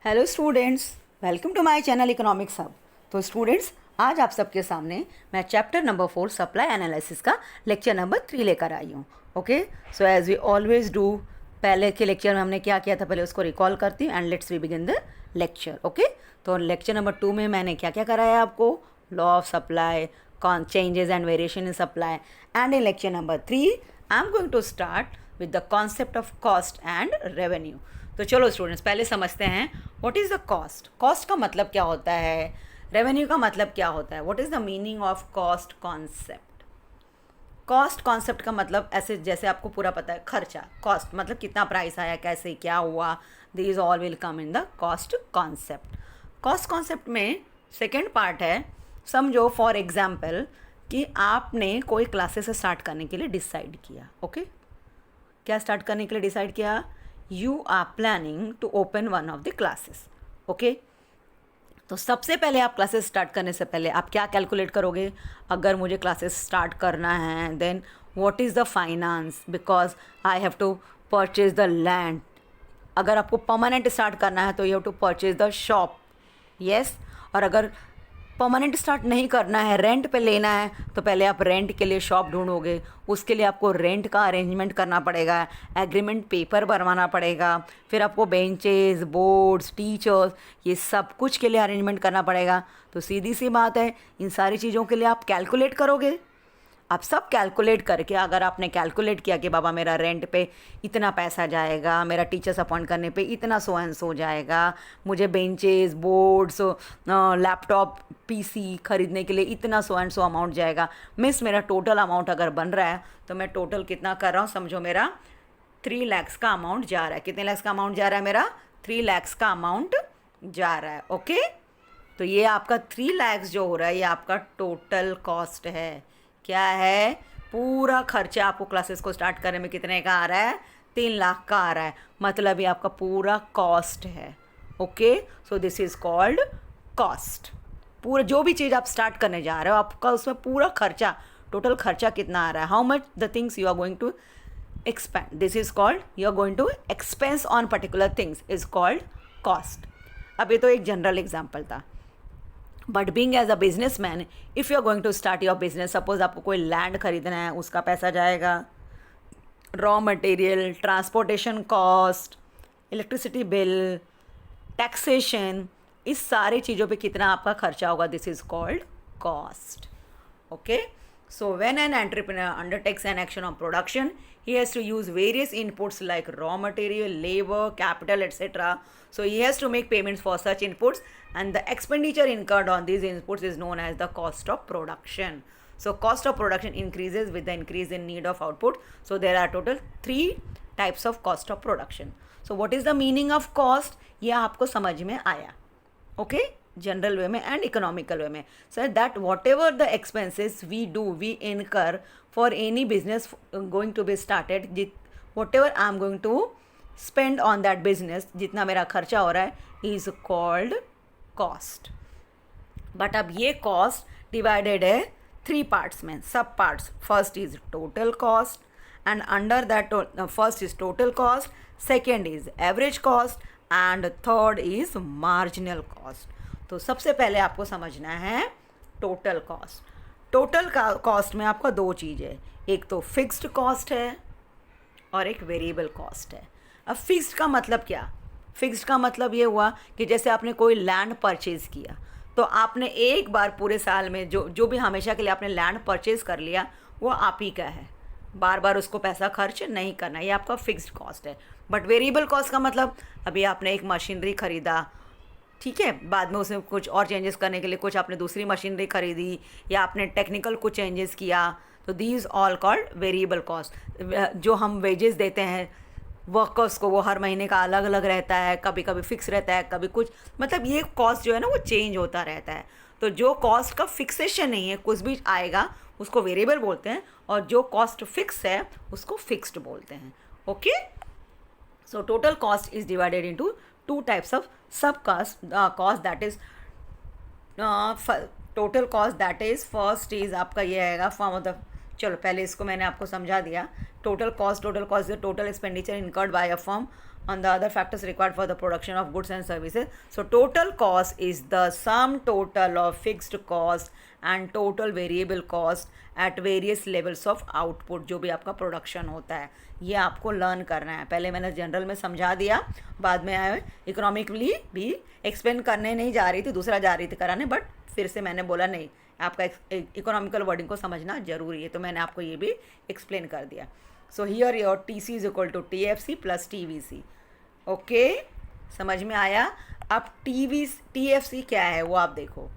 Hello students, welcome to my channel economics hub. तो students, आज आप सबके सामने मैं चैप्टर नंबर 4 सप्लाई एनालिसिस का लेक्चर नंबर 3 लेकर आई हूँ। Okay, so as we always do, पहले के लेक्चर में हमने क्या किया था पहले उसको रिकॉल करती हूँ and let's we begin the lecture. Okay, तो लेक्चर नंबर 2 में मैंने क्या क्या कराया आपको, law of supply, changes and variation in supply, and in lecture number 3 I am going to start with the concept of cost and revenue. तो चलो students, पहले समझते हैं what is the cost. Cost का मतलब क्या होता है, रेवेन्यू का मतलब क्या होता है, what is the meaning of cost concept. Cost concept का मतलब ऐसे जैसे आपको पूरा पता है, खर्चा, कॉस्ट मतलब कितना प्राइस आया, कैसे क्या हुआ, this all will come in the cost concept. Cost concept में सेकेंड पार्ट है, समझो फॉर एग्जाम्पल कि आपने कोई क्लासेस स्टार्ट करने के लिए डिसाइड किया। ओके, क्या स्टार्ट करने के लिए डिसाइड किया, you are planning to open one of the classes. Okay, तो सबसे पहले आप क्लासेस स्टार्ट करने से पहले आप क्या कैलकुलेट करोगे, अगर मुझे क्लासेस स्टार्ट करना है then what is the finance, because I have to purchase the land. अगर आपको परमानेंट स्टार्ट करना है तो you have to purchase the shop, yes. और अगर परमानेंट स्टार्ट नहीं करना है, रेंट पे लेना है, तो पहले आप रेंट के लिए शॉप ढूंढोगे, उसके लिए आपको रेंट का अरेंजमेंट करना पड़ेगा, एग्रीमेंट पेपर बनवाना पड़ेगा, फिर आपको बेंचेस, बोर्ड्स, टीचर्स, ये सब कुछ के लिए अरेंजमेंट करना पड़ेगा। तो सीधी सी बात है, इन सारी चीज़ों के लिए आप कैलकुलेट करोगे। आप सब कैलकुलेट करके, अगर आपने कैलकुलेट किया कि बाबा मेरा रेंट पे इतना पैसा जाएगा, मेरा टीचर्स अपॉइंट करने पे इतना सो एंड सो जाएगा, मुझे बेंचेस, बोर्ड्स, लैपटॉप, पीसी खरीदने के लिए इतना सो एंड सो अमाउंट जाएगा, मिस मेरा टोटल अमाउंट अगर बन रहा है तो मैं टोटल कितना कर रहा हूँ, समझो मेरा 3 lakhs का अमाउंट जा रहा है। कितने लैक्स का अमाउंट जा रहा है, मेरा 3 lakhs का अमाउंट जा रहा है। ओके, तो ये आपका 3 lakhs जो हो रहा है ये आपका टोटल कॉस्ट है। क्या है, पूरा खर्चा आपको क्लासेस को स्टार्ट करने में कितने का आ रहा है, 3 लाख का आ रहा है, मतलब ये आपका पूरा कॉस्ट है। Okay, so this is called cost. पूरा जो भी चीज़ आप स्टार्ट करने जा रहे हो आपका उसमें पूरा खर्चा, टोटल खर्चा कितना आ रहा है, how much the things you are going to expand, this is called you are going to expense on particular things is called cost। अब ये तो एक जनरल एग्जांपल था, but being as a business man, if you are going to start your business, suppose आपको कोई land खरीदना है, उसका पैसा जाएगा, raw material, transportation cost, electricity bill, taxation, इस सारी चीज़ों पे कितना आपका खर्चा होगा, this is called cost. Okay, so when an entrepreneur undertakes an action on production, he has to use various inputs like raw material, labor, capital, etc. So he has to make payments for such inputs, and the expenditure incurred on these inputs is known as the cost of production. So cost of production increases with the increase in need of output. So there are total 3 types of cost of production. So what is the meaning of cost? ये आपको समझ में आया। Okay, general वे में and economical way में, so that whatever the expenses we do, we incur for any business going to be started, whatever I am going to spend on that business, जितना मेरा खर्चा हो रहा है, is called cost. But अब ये cost divided है 3 parts में, सब parts. First is total cost, and under that first is total cost, second is average cost, and third is marginal cost. तो सबसे पहले आपको समझना है टोटल कॉस्ट। टोटल कॉस्ट में आपका 2 चीज़ है, एक तो फिक्स्ड कॉस्ट है और एक वेरिएबल कॉस्ट है। अब फिक्स्ड का मतलब क्या, फिक्स्ड का मतलब ये हुआ कि जैसे आपने कोई लैंड परचेज़ किया, तो आपने एक बार पूरे साल में जो भी हमेशा के लिए आपने लैंड परचेज़ कर लिया वो आप ही का है, बार बार उसको पैसा खर्च नहीं करना, ये आपका फिक्स्ड कॉस्ट है। बट वेरिएबल कॉस्ट का मतलब, अभी आपने एक मशीनरी खरीदा, ठीक है, बाद में उसमें कुछ और चेंजेस करने के लिए कुछ आपने दूसरी मशीनरी खरीदी, या आपने टेक्निकल कुछ चेंजेस किया, तो these all called variable cost. जो हम वेजेस देते हैं वर्कर्स को, वो हर महीने का अलग अलग रहता है, कभी कभी फिक्स रहता है, कभी कुछ, मतलब ये कॉस्ट जो है ना वो चेंज होता रहता है। तो जो कॉस्ट का फिक्सेशन नहीं है, कुछ भी आएगा उसको वेरिएबल बोलते हैं, और जो कॉस्ट फिक्स है उसको फिक्स्ड बोलते हैं। Okay, so total cost is divided into 2 types of sub cost, cost that is total cost, that is first is आपका ये आएगा फॉर्म ऑफ द, चलो पहले इसको मैंने आपको समझा दिया। Total cost is the total expenditure incurred by a firm on the other factors required for the production of goods and services. So total cost is the sum total of fixed cost and total variable cost at various levels of output. जो भी आपका production होता है ये आपको learn करना है. पहले मैंने जनरल में समझा दिया, बाद में आए इकोनॉमिकली भी एक्सप्लेन करने नहीं जा रही थी, दूसरा जा रही थी कराने, बट फिर से मैंने बोला नहीं, आपका इकोनॉमिकल वर्डिंग को समझना जरूरी है, तो मैंने आपको ये भी एक्सप्लेन कर दिया. So here your TC is equal to TFC plus TVC. Okay, समझ में आया. अब TFC क्या है वो आप देखो.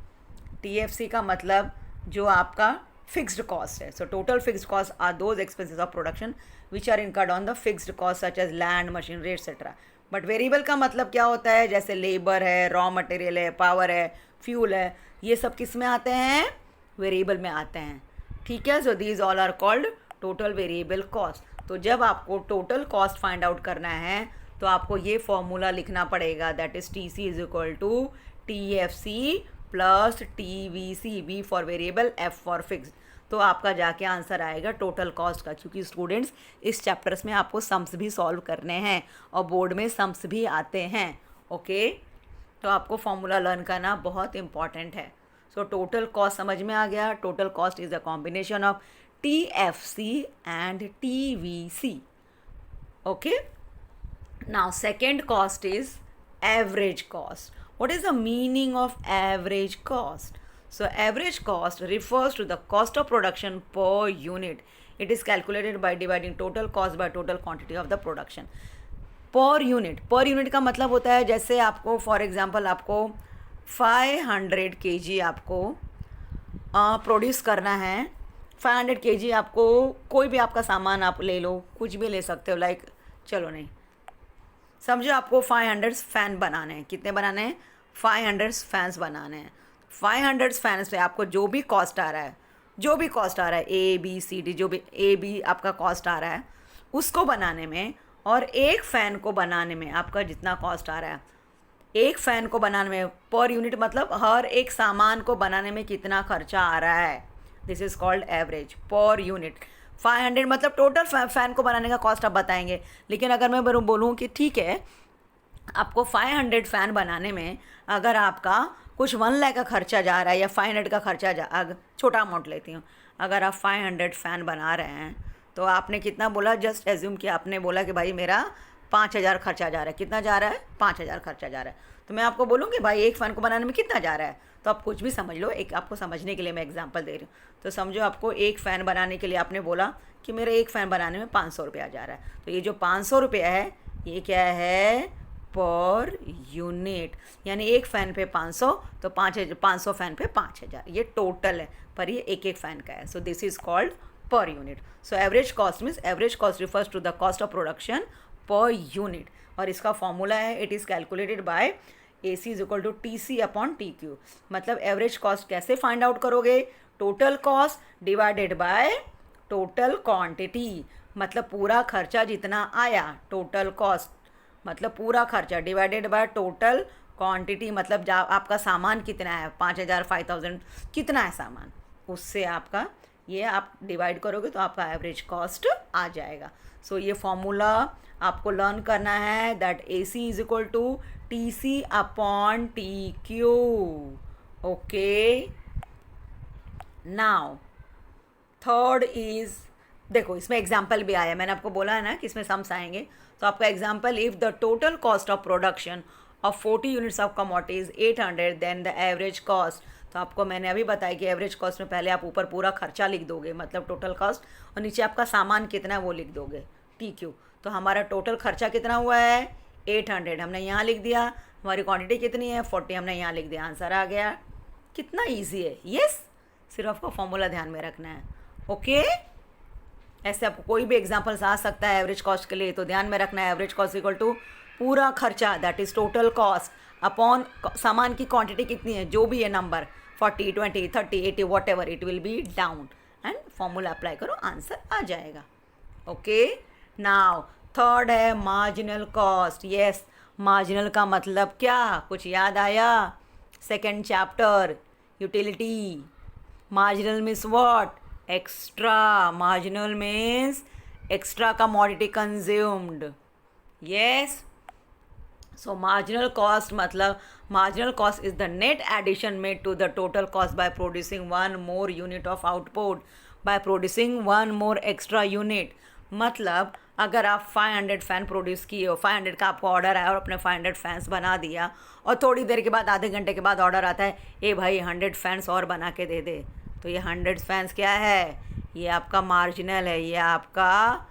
TFC का मतलब जो आपका फिक्स्ड कॉस्ट है. So total fixed cost are those expenses of production which are incurred on the fixed cost such as land, machinery etcetera. But variable का मतलब क्या होता है, जैसे लेबर है, रॉ मटेरियल है, पावर है, फ्यूल है, ये सब किस में आते हैं, वेरिएबल में आते हैं. ठीक है. So these all are called total variable cost. तो जब आपको टोटल कॉस्ट फाइंड आउट करना है तो आपको ये फॉर्मूला लिखना पड़ेगा, that is TC is equal to TFC plus TVC, V for variable, F for fixed. तो आपका जाके आंसर आएगा टोटल कॉस्ट का. क्योंकि स्टूडेंट्स इस चैप्टर्स में आपको सम्स भी सॉल्व करने हैं और बोर्ड में सम्स भी आते हैं. ओके, तो आपको फॉर्मूला लर्न करना बहुत इंपॉर्टेंट है. सो टोटल कॉस्ट समझ में आ गया. Total cost is a combination of TFC and TVC. Okay. Now second cost is average cost. What is the meaning of average cost? So average cost refers to the cost of production per unit. It is calculated by dividing total cost by total quantity of the production. Per unit का मतलब होता है, जैसे आपको for example आपको 500 kg आपको produce करना है. 500 kg आपको कोई भी आपका सामान आप ले लो, कुछ भी ले सकते हो, लाइक चलो नहीं समझो आपको 500 फ़ैन बनाने हैं. कितने बनाने हैं, 500 फैंस बनाने हैं. 500 फैंस पे आपको जो भी कॉस्ट आ रहा है ABCD, जो भी AB आपका कॉस्ट आ रहा है उसको बनाने में, और एक फ़ैन को बनाने में आपका जितना कॉस्ट आ रहा है, एक फ़ैन को बनाने में पर यूनिट मतलब हर एक सामान को बनाने में कितना खर्चा आ रहा है, this is called average per unit. 500 मतलब टोटल फ़ैन को बनाने का कॉस्ट आप बताएंगे. लेकिन अगर मैं बोलूँ कि ठीक है आपको 500 फ़ैन बनाने में अगर आपका कुछ 1 लाख का खर्चा जा रहा है या 500 का खर्चा छोटा अमाउंट लेती हूँ, अगर आप 500 फ़ैन बना रहे हैं तो आपने कितना बोला, जस्ट एज्यूम कि आपने बोला कि भाई मेरा 5000 खर्चा जा रहा है. कितना जा रहा है, 5000 खर्चा जा रहा है. तो मैं आपको बोलूँ कि भाई एक फ़ैन को बनाने में कितना जा रहा है, तो आप कुछ भी समझ लो. एक आपको समझने के लिए मैं एग्जांपल दे रही हूँ. तो समझो आपको एक फ़ैन बनाने के लिए आपने बोला कि मेरे एक फ़ैन बनाने में 500 रुपया जा रहा है. तो ये जो 500 रुपया है ये क्या है, पर यूनिट. यानी एक फ़ैन पे 500 तो 500 फ़ैन पे 5000, ये टोटल है, पर ये एक फ़ैन का है. So this is called per unit. So average cost means average cost refers to the cost of production per unit. और इसका फॉर्मूला है, it is calculated by AC is equal to TC upon TQ. मतलब average cost कैसे find out करोगे, total cost divided by total quantity. मतलब पूरा खर्चा जितना आया, टोटल कॉस्ट मतलब पूरा खर्चा डिवाइडेड बाय टोटल क्वांटिटी, मतलब आपका सामान कितना है, 5000 5000 कितना है सामान, उससे आपका ये आप डिवाइड करोगे तो आपका एवरेज कॉस्ट आ जाएगा. सो ये फॉर्मूला आपको लर्न करना है, that AC is equal to TC upon TQ. Okay. Now third is, देखो इसमें एग्जाम्पल भी आया, मैंने आपको बोला है ना कि इसमें सम्स आएंगे. तो आपका example, if the total cost of production of 40 units of commodities 800, then the average cost. तो आपको मैंने अभी बताया कि एवरेज कॉस्ट में पहले आप ऊपर पूरा खर्चा लिख दोगे, मतलब टोटल कॉस्ट, और नीचे आपका सामान कितना है वो लिख दोगे, TQ. तो हमारा टोटल खर्चा कितना हुआ है, 800 हमने यहाँ लिख दिया. हमारी क्वांटिटी कितनी है, 40 हमने यहाँ लिख दिया. आंसर आ गया. कितना ईजी है. यस, सिर्फ आपको फॉर्मूला ध्यान में रखना है. ओके. ऐसे आपको कोई भी एग्जांपल्स आ सकता है एवरेज कॉस्ट के लिए, तो ध्यान में रखना है एवरेज कॉस्ट इक्वल टू पूरा खर्चा, that is total cost, upon सामान की क्वांटिटी कितनी है, जो भी है number, 40 20 30 80 what ever it will be down, and formula apply करो, आंसर आ जाएगा. ओके. नाउ थर्ड है मार्जिनल कॉस्ट. यस, मार्जिनल का मतलब क्या, कुछ याद आया, second chapter utility. Marginal means what, extra. Marginal means extra commodity consumed. Yes, so marginal cost मतलब marginal cost is the net addition made to the total cost by producing one more unit of output, by producing one more extra unit. मतलब अगर आप 500 fan produce किए हो, 500 का आपको order आया और अपने 500 फैंस बना दिया, और थोड़ी देर के बाद, आधे घंटे के बाद ऑर्डर आता है, ए भाई 100 फैंस और बना के दे दे, तो ये 100 फैंस क्या है? ये आपका मार्जिनल है, ये आपका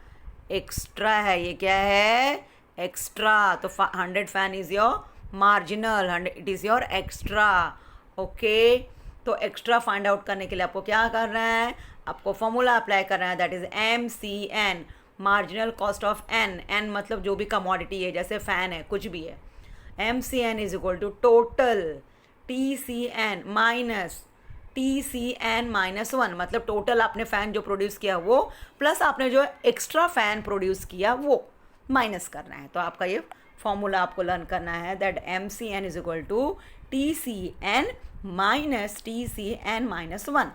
एक्स्ट्रा है। ये क्या है? एक्स्ट्रा। तो 100 fan is your marginal, 100 it is your extra. Okay, तो एक्स्ट्रा फाइंड आउट करने के लिए आपको क्या करना है? आपको फॉर्मूला अप्लाई करना है, that is MCN, marginal cost of N. N मतलब जो भी कमोडिटी है, जैसे फ़ैन है, कुछ भी है। MCN is equal to total TCN minus TCN minus 1, मतलब टोटल आपने फ़ैन जो प्रोड्यूस किया वो, प्लस आपने जो एक्स्ट्रा फ़ैन प्रोड्यूस किया वो माइनस करना है। तो आपका ये फॉर्मूला आपको लर्न करना है, that MCN is equal to TCN minus TCN minus 1।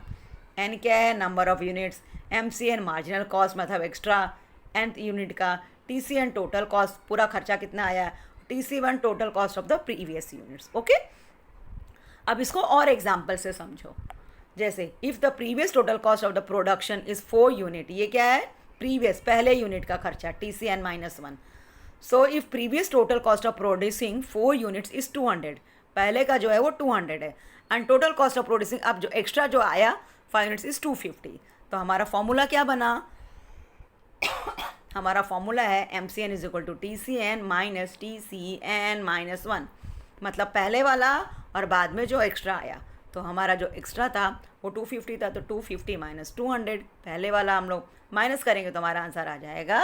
N क्या है? Number of units. MCN marginal cost मतलब एक्स्ट्रा nth यूनिट का। TCN टोटल कॉस्ट, पूरा खर्चा कितना आया। TC1 total cost of the previous units. Okay, अब इसको और एग्जाम्पल से समझो। जैसे if the previous total cost of the production is 4 unit, ये क्या है? प्रीवियस, पहले यूनिट का खर्चा, TCN minus 1। So if previous total cost of producing 4 units is 200, पहले का जो है वो 200 है, and total cost of producing, अब जो एक्स्ट्रा जो आया 5 यूनिट्स इज़ 250। तो हमारा फॉर्मूला क्या बना? हमारा फॉर्मूला है MCN is equal to TCN minus TCN minus 1, मतलब पहले वाला और बाद में जो एक्स्ट्रा आया। तो हमारा जो एक्स्ट्रा था वो 250 था, तो 250 माइनस 200, पहले वाला हम लोग माइनस करेंगे तो हमारा आंसर आ जाएगा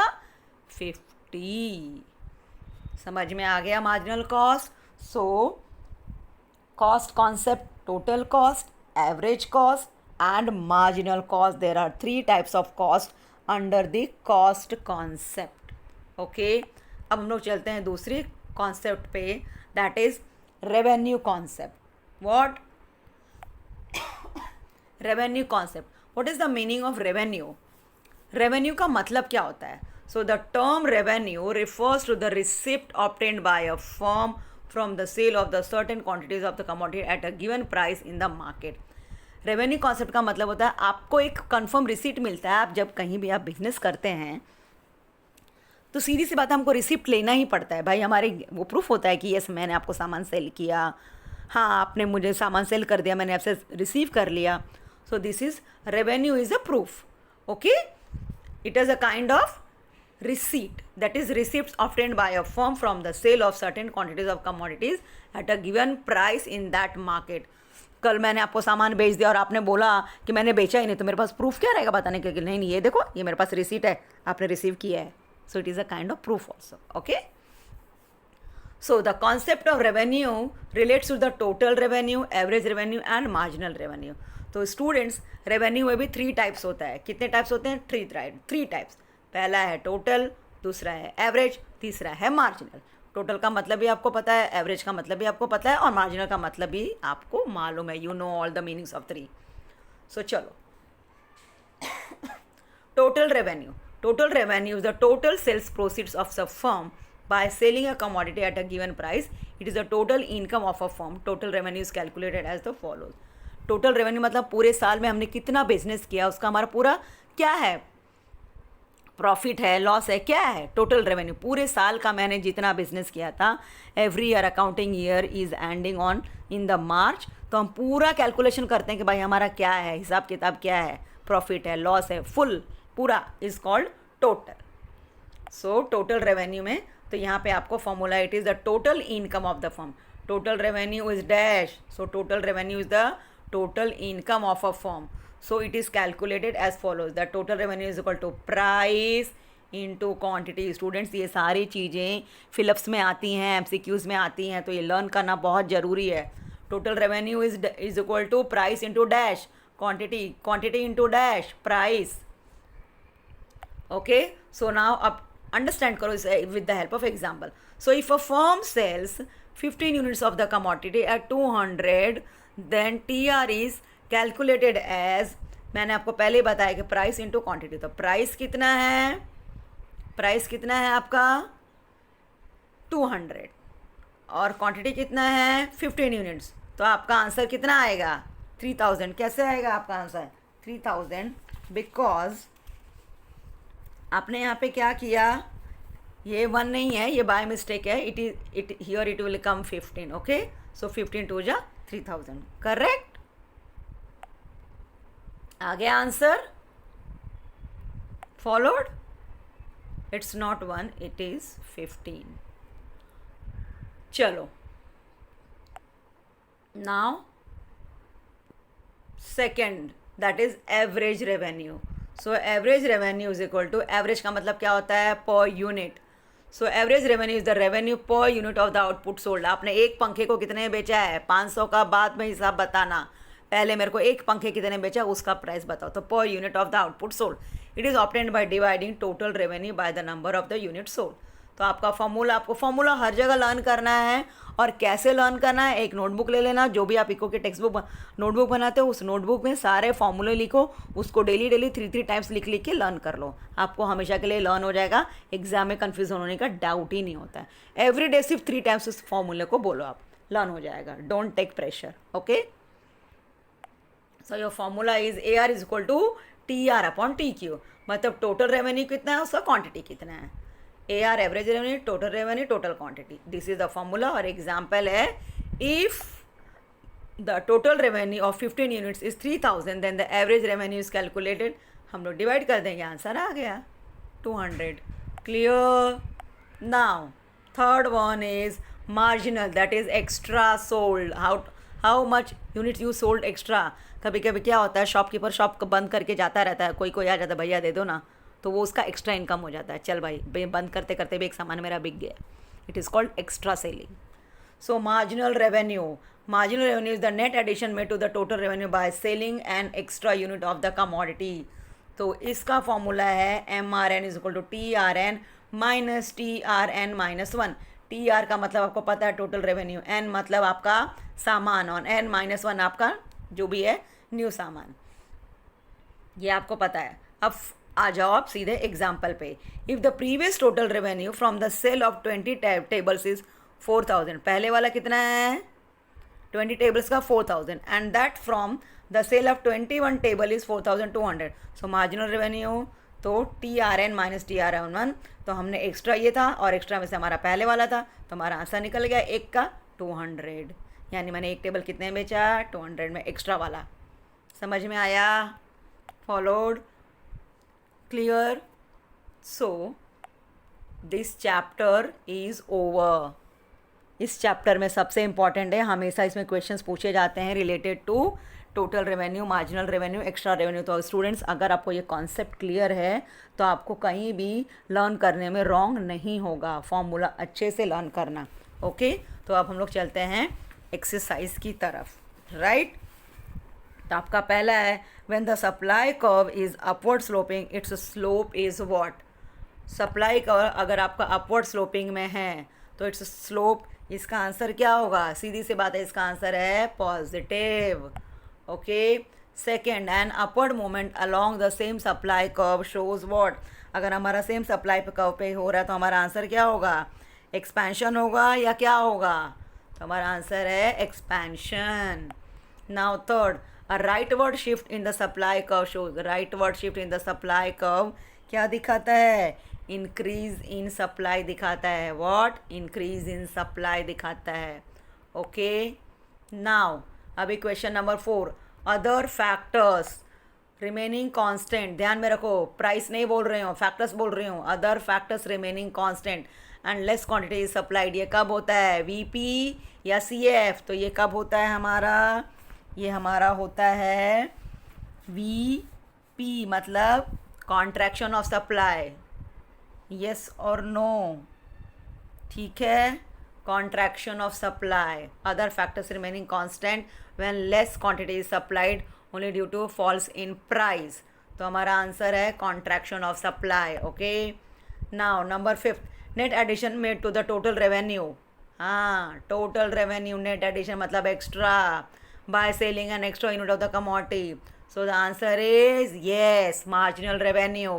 50। समझ में आ गया marginal cost? So cost concept, total cost, average cost and marginal cost. There are 3 types of cost under the cost concept. Okay, अब हम लोग चलते हैं दूसरी कॉन्सेप्ट पे, that is revenue concept. What? Revenue concept. What is the meaning of revenue? Revenue का मतलब क्या होता है? So the term revenue refers to the receipt obtained by a firm from the sale of the certain quantities of the commodity at a given price in the market. Revenue concept का मतलब होता है आपको एक confirm receipt मिलता है। आप जब कहीं भी आप बिजनेस करते हैं तो सीधी सी बात है, हमको रिसिप्ट लेना ही पड़ता है भाई। हमारे वो प्रूफ होता है कि यस मैंने आपको सामान सेल किया, हाँ आपने मुझे सामान सेल कर दिया, मैंने आपसे रिसीव कर लिया। So this is revenue is a proof. Okay, it is a kind of receipt, that is receipts obtained by a firm from the sale of certain quantities of commodities at a given price in that market. कल मैंने आपको सामान बेच दिया और आपने बोला कि मैंने बेचा ही नहीं, तो मेरे पास प्रूफ क्या रहेगा बताने के? नहीं नहीं, ये देखो ये मेरे पास रिसीट है, आपने रिसीव किया है। So it is a kind of proof also. Okay, so the concept of revenue relates to the total revenue, average revenue and marginal revenue. तो स्टूडेंट्स, रेवेन्यू में भी 3 टाइप्स होता है। कितने टाइप्स होते हैं? 3 टाइप्स। पहला है टोटल, दूसरा है एवरेज, तीसरा है मार्जिनल। टोटल का मतलब भी आपको पता है, एवरेज का मतलब भी आपको पता है, और मार्जिनल का मतलब भी आपको मालूम है। You know all the meanings of 3। So चलो, total revenue. Total revenue is the total sales proceeds of the firm by selling a commodity at a given price. It is the total income of a firm. Total revenue is calculated as the follows. Total revenue मतलब पूरे साल में हमने कितना business किया, उसका हमारा पूरा क्या है, प्रॉफिट है, लॉस है, क्या है? Total revenue. पूरे साल का मैंने जितना बिजनेस किया था, every year accounting year is ending on in the March, तो हम पूरा कैलकुलेशन करते हैं कि भाई हमारा क्या है, हिसाब किताब क्या है, प्रॉफिट है, लॉस है, फुल पूरा is called total. So total revenue में तो यहाँ पे आपको formula, it is the total income of the firm. Total revenue is dash, so total revenue is the total income of a firm. So it is calculated as follows, that total revenue is equal to price into quantity. Students, ये सारी चीज़ें fill-ups में आती हैं, MCQs में आती हैं, तो ये लर्न करना बहुत ज़रूरी है. Total revenue is equal to price into dash quantity, quantity into dash price. Okay, so now अब अंडरस्टैंड करो with the help of example. So if a firm sells 15 units of the commodity at 200, then TR is calculated as, मैंने आपको पहले ही बताया कि price into quantity. तो price कितना है, प्राइस कितना है आपका 200. और क्वांटिटी कितना है 15 यूनिट्स, तो आपका आंसर कितना आएगा 3000। कैसे आएगा आपका आंसर 3000? बिकॉज आपने यहाँ पे क्या किया, ये 1 नहीं है, ये बाय मिस्टेक है, it here it will come 15। Okay, so 15 to जा 3000, करेक्ट। आ गया answer, followed? It's not 1, it is 15। चलो, now second, that is average revenue. So average revenue is equal to, average का मतलब क्या होता है per unit. So average revenue is the revenue per unit of the output sold. आपने एक पंखे को कितने बेचा है 500 का, बाद में हिसाब बताना, पहले मेरे को एक पंखे कितने बेचा उसका प्राइस बताओ। तो पर unit of the output sold it is obtained by dividing total revenue by the number of the unit sold. तो आपका फॉर्मूला, आपको फॉर्मूला हर जगह लर्न करना है। और कैसे लर्न करना है, एक नोटबुक ले लेना, जो भी आप इको की टेक्स्ट बुक नोटबुक बनाते हो उस नोटबुक में सारे फॉर्मूले लिखो, उसको डेली 3 टाइम्स लिख के लर्न कर लो। आपको हमेशा के लिए लर्न हो जाएगा, एग्जाम में कन्फ्यूजन होने का डाउट ही नहीं होता है। एवरी डे सिर्फ 3 टाइम्स उस फॉर्मूले को बोलो, आप लर्न हो जाएगा। Don't take pressure, okay. So your formula is AR is equal to TR upon TQ। मतलब टोटल रेवेन्यू कितना है, उसका क्वांटिटी कितना है। AR average revenue, total revenue, total quantity, this is the formula. और एग्जाम्पल है, if the total revenue of 15 units is 3000 then the average revenue is calculated. हम लोग डिवाइड कर देंगे, आंसर आ गया 200। Clear? Now third one is marginal, that is extra sold. How much units you sold extra. कभी कभी क्या होता है, शॉपकीपर शॉप बंद करके जाता रहता है, कोई आ जाता है, भैया दे दो ना, तो वो उसका एक्स्ट्रा इनकम हो जाता है। चल भाई, बंद करते करते भी एक सामान मेरा बिक गया, it is called extra selling. So marginal revenue is the net addition में to the total revenue by selling an extra unit of the commodity. तो इसका फॉर्मूला है MRN is equal to TRN minus TRN minus 1। TR का मतलब आपको पता है total revenue, N मतलब आपका सामान, और N माइनस 1 आपका जो भी है न्यू सामान, ये आपको पता है। अब आ जाओ आप सीधे एग्जाम्पल पे। If the previous total revenue from the sale of 20 tables is 4000, पहले वाला कितना है 20 टेबल्स का 4000, and that from the sale of 21 table is 4200। So marginal revenue तो TRN माइनस TRN1, तो हमने एक्स्ट्रा ये था और एक्स्ट्रा में से हमारा पहले वाला था, तो हमारा आंसर निकल गया एक का 200। यानी मैंने एक टेबल कितने बेचा 200 में, एक्स्ट्रा वाला। समझ में आया? Followed? Clear? So this chapter is over. इस चैप्टर में सबसे इम्पॉर्टेंट है, हमेशा इसमें क्वेश्चंस पूछे जाते हैं related to total revenue, marginal revenue, extra revenue. तो स्टूडेंट्स, अगर आपको ये कॉन्सेप्ट क्लियर है तो आपको कहीं भी लर्न करने में रॉन्ग नहीं होगा। फॉर्मूला अच्छे से लर्न करना, ओके। तो अब हम लोग चलते हैं एक्सरसाइज की तरफ, राइट। तो आपका पहला है, when the supply curve is upward sloping it's slope is what. Supply curve अगर आपका अपवर्ड स्लोपिंग में है तो इट्स स्लोप, इसका आंसर क्या होगा, सीधी सी बात है, इसका आंसर है positive, okay. Second, an upward movement along the same supply curve shows what. अगर हमारा सेम सप्लाई कर्व पे हो रहा है तो हमारा आंसर क्या होगा, एक्सपेंशन होगा या क्या होगा, तो हमारा आंसर है expansion. Now third, a rightward shift in the supply curve shows, rightward shift in the supply curve क्या दिखाता है, इंक्रीज इन सप्लाई दिखाता है। व्हाट? इंक्रीज इन सप्लाई दिखाता है, ओके। नाउ अभी question number 4, other factors remaining constant, ध्यान में रखो, प्राइस नहीं बोल रही हूँ, फैक्टर्स बोल रही हूँ। Other factors remaining constant and less quantity is supplied, ये कब होता है, VP या CF। तो ये कब होता है हमारा, ये हमारा होता है VP, मतलब कॉन्ट्रैक्शन ऑफ सप्लाई, यस और नो, ठीक है। Contraction of supply, other factors remaining constant when less quantity is supplied only due to falls in price. तो हमारा आंसर है contraction of supply, okay. Now number 5, net addition made to the total revenue. हाँ, total revenue net addition मतलब extra by selling an extra unit of the commodity. So the answer is yes, marginal revenue.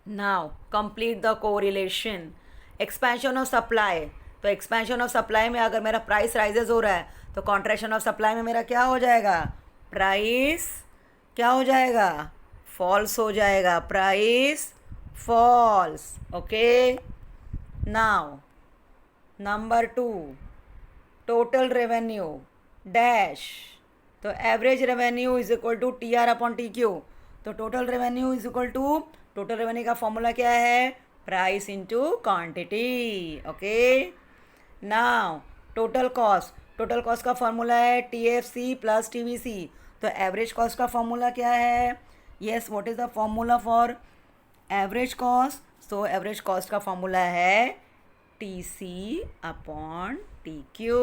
Now complete the correlation, expansion of supply, तो तो expansion of supply में अगर मेरा price rises हो रहा है तो कॉन्ट्रैक्शन ऑफ सप्लाई में मेरा क्या हो जाएगा, प्राइस क्या हो जाएगा, फॉल्स हो जाएगा, price falls. Okay, now number 2, total revenue dash. तो average revenue is equal to T R upon T Q. तो total revenue is equal to, total revenue का फॉर्मूला क्या है, price into quantity. Okay, now total cost, total cost का formula है T F C plus T V C. तो average cost का formula क्या है, yes what is the formula for average cost. So average cost का formula है T C upon T Q.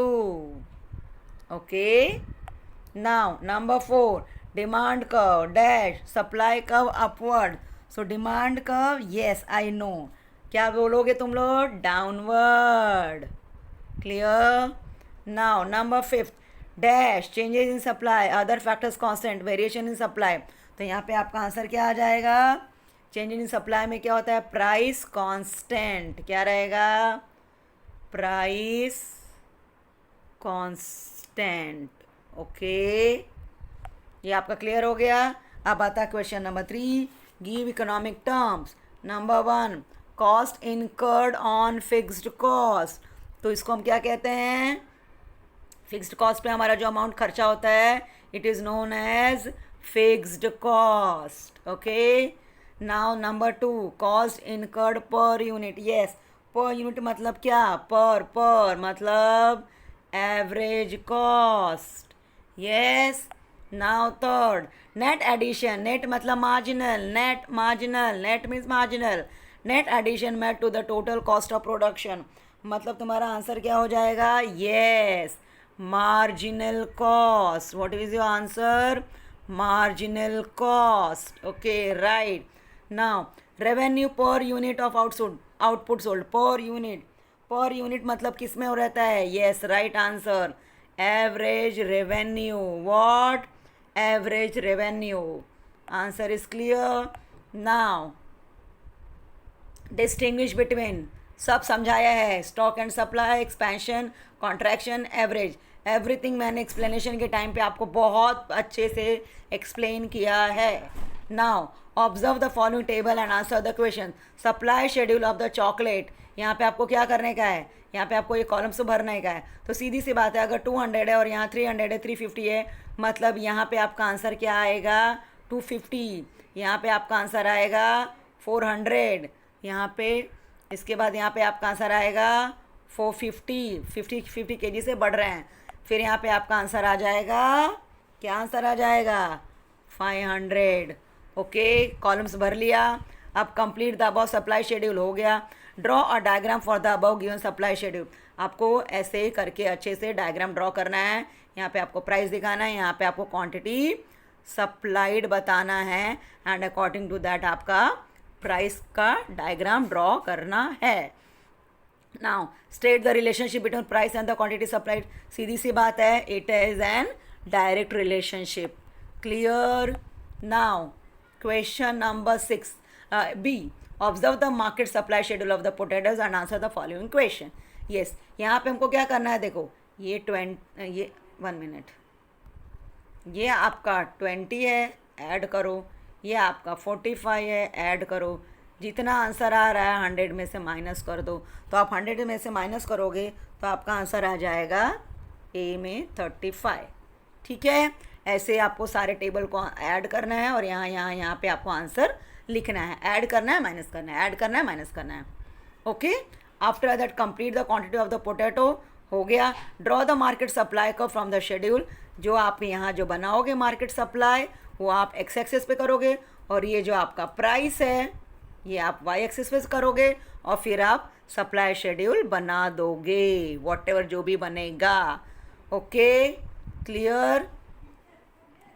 Okay, now number 4, demand curve dash supply curve upward. So demand curve, yes I know, क्या बोलोगे तुम लोग, downward. Clear. Now number 5, dash changes in supply other factors constant variation in supply. तो यहाँ पे आपका answer क्या आ जाएगा, चेंज इन सप्लाई में क्या होता है, प्राइस कांस्टेंट. क्या रहेगा, प्राइस कांस्टेंट. ओके, ये आपका क्लियर हो गया. अब आता है question number 3, give economic terms. Number 1, cost incurred on fixed cost. तो इसको हम क्या कहते हैं, फिक्स्ड कॉस्ट पे हमारा जो अमाउंट खर्चा होता है it is known as fixed cost. Okay, now number 2, cost incurred per unit. Yes, per unit मतलब क्या, पर मतलब average cost. Yes, now third, net addition. Net मतलब marginal, net marginal, net means marginal. Net addition made to the total cost of production. मतलब तुम्हारा answer क्या हो जाएगा, yes, marginal cost. What is your answer, marginal cost. Okay, right. Now revenue per unit of output sold. पर unit मतलब किस में हो रहता है, yes, right answer, average revenue. What, average revenue. Answer is clear. Now distinguish between, सब समझाया है, stock and supply, expansion, contraction, average, everything मैंने एक्सप्लेनेशन के टाइम पे आपको बहुत अच्छे से एक्सप्लेन किया है. Now observe the following table and answer the question. Supply schedule of the chocolate. यहाँ पे आपको क्या करने का है, यहाँ पे आपको ये कॉलम्स भरने का है. तो सीधी सी बात है, अगर 200 है और यहाँ 300 है, 350 है, मतलब यहाँ पे आपका आंसर क्या आएगा, 250. यहाँ पे आपका आंसर आएगा 400. यहाँ पे इसके बाद यहाँ पे आपका आंसर आएगा 450. 50 kg से बढ़ रहे हैं. फिर यहाँ पे आपका आंसर आ जाएगा, क्या आंसर आ जाएगा, 500. ओके, कॉलम्स भर लिया. अब complete the above supply schedule हो गया. Draw a diagram for the above given supply schedule. आपको ऐसे ही करके अच्छे से डायग्राम ड्रॉ करना है. यहाँ पे आपको प्राइस दिखाना है, यहाँ पे आपको क्वांटिटी सप्लाइड बताना है, एंड अकॉर्डिंग टू दैट आपका प्राइस का डायग्राम ड्रॉ करना है. Now state the relationship between price and the quantity supplied. सीधी सी बात है, it is an direct relationship. Clear. Now question number 6, B, observe the market supply schedule of the potatoes and answer the following question. Yes, यहाँ पे हमको क्या करना है, देखो ये 1 मिनट, ये आपका 20 है, ऐड करो, ये आपका 45 है, ऐड करो. जितना आंसर आ रहा है 100 में से माइनस कर दो. तो आप 100 में से माइनस करोगे तो आपका आंसर आ जाएगा ए में 35. ठीक है, ऐसे आपको सारे टेबल को ऐड करना है और यहाँ पे आपको आंसर लिखना है. ऐड करना है, माइनस करना है, ऐड करना है, माइनस करना है. Okay, after that complete the quantity of the potato. हो गया. Draw the market supply curve from the schedule. जो आप यहाँ जो बनाओगे मार्केट सप्लाई वो आप एक्स एक्सिस पे करोगे, और ये जो आपका प्राइस है ये आप वाई एक्सिस पे करोगे, और फिर आप सप्लाई शेड्यूल बना दोगे, वॉट जो भी बनेगा. Okay, clear,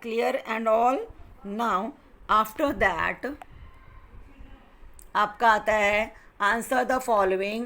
clear and all. Now after that आपका आता है answer the following,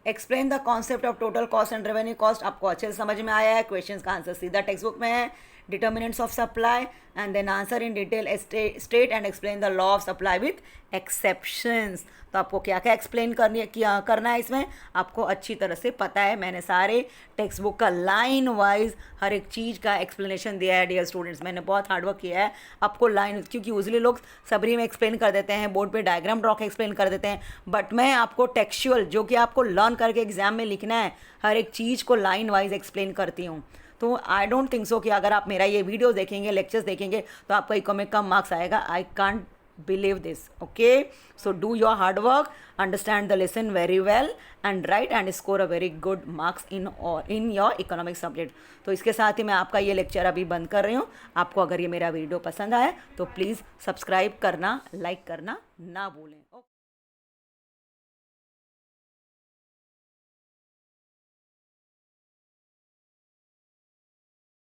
explain the concept of total cost and revenue cost. आपको अच्छे से समझ में आया है. क्वेश्चंस का आंसर सीधा टेक्स्ट बुक में है. determinants of supply, and then answer in detail, state and explain the law of supply with exceptions. तो आपको क्या क्या एक्सप्लेन करना है इसमें, आपको अच्छी तरह से पता है. मैंने सारे टेक्स्ट बुक का लाइन वाइज हर एक चीज़ का एक्सप्लेनेशन दिया है डियर स्टूडेंट्स. मैंने बहुत हार्डवर्क किया है आपको लाइन, क्योंकि यूजली लोग सबरी में एक्सप्लेन कर देते हैं, बोर्ड पे डायग्राम ड्रॉ के एक्सप्लेन कर देते हैं, बट मैं आपको टेक्सचुअल जो कि आपको लर्न करके एग्जाम में लिखना है, हर एक चीज़ को लाइन वाइज एक्सप्लेन करती हूँ. तो आई डोंट थिंक सो कि अगर आप मेरा ये वीडियो देखेंगे, लेक्चर्स देखेंगे, तो आपका इको में कम मार्क्स आएगा. I can't believe this. Okay, so do your hard work, understand the lesson very well, and write and score a very good marks in your economic subject. तो इसके साथ ही मैं आपका ये लेक्चर अभी बंद कर रही हूँ. आपको अगर ये मेरा वीडियो पसंद आए तो प्लीज़ सब्सक्राइब करना, लाइक करना ना भूलें.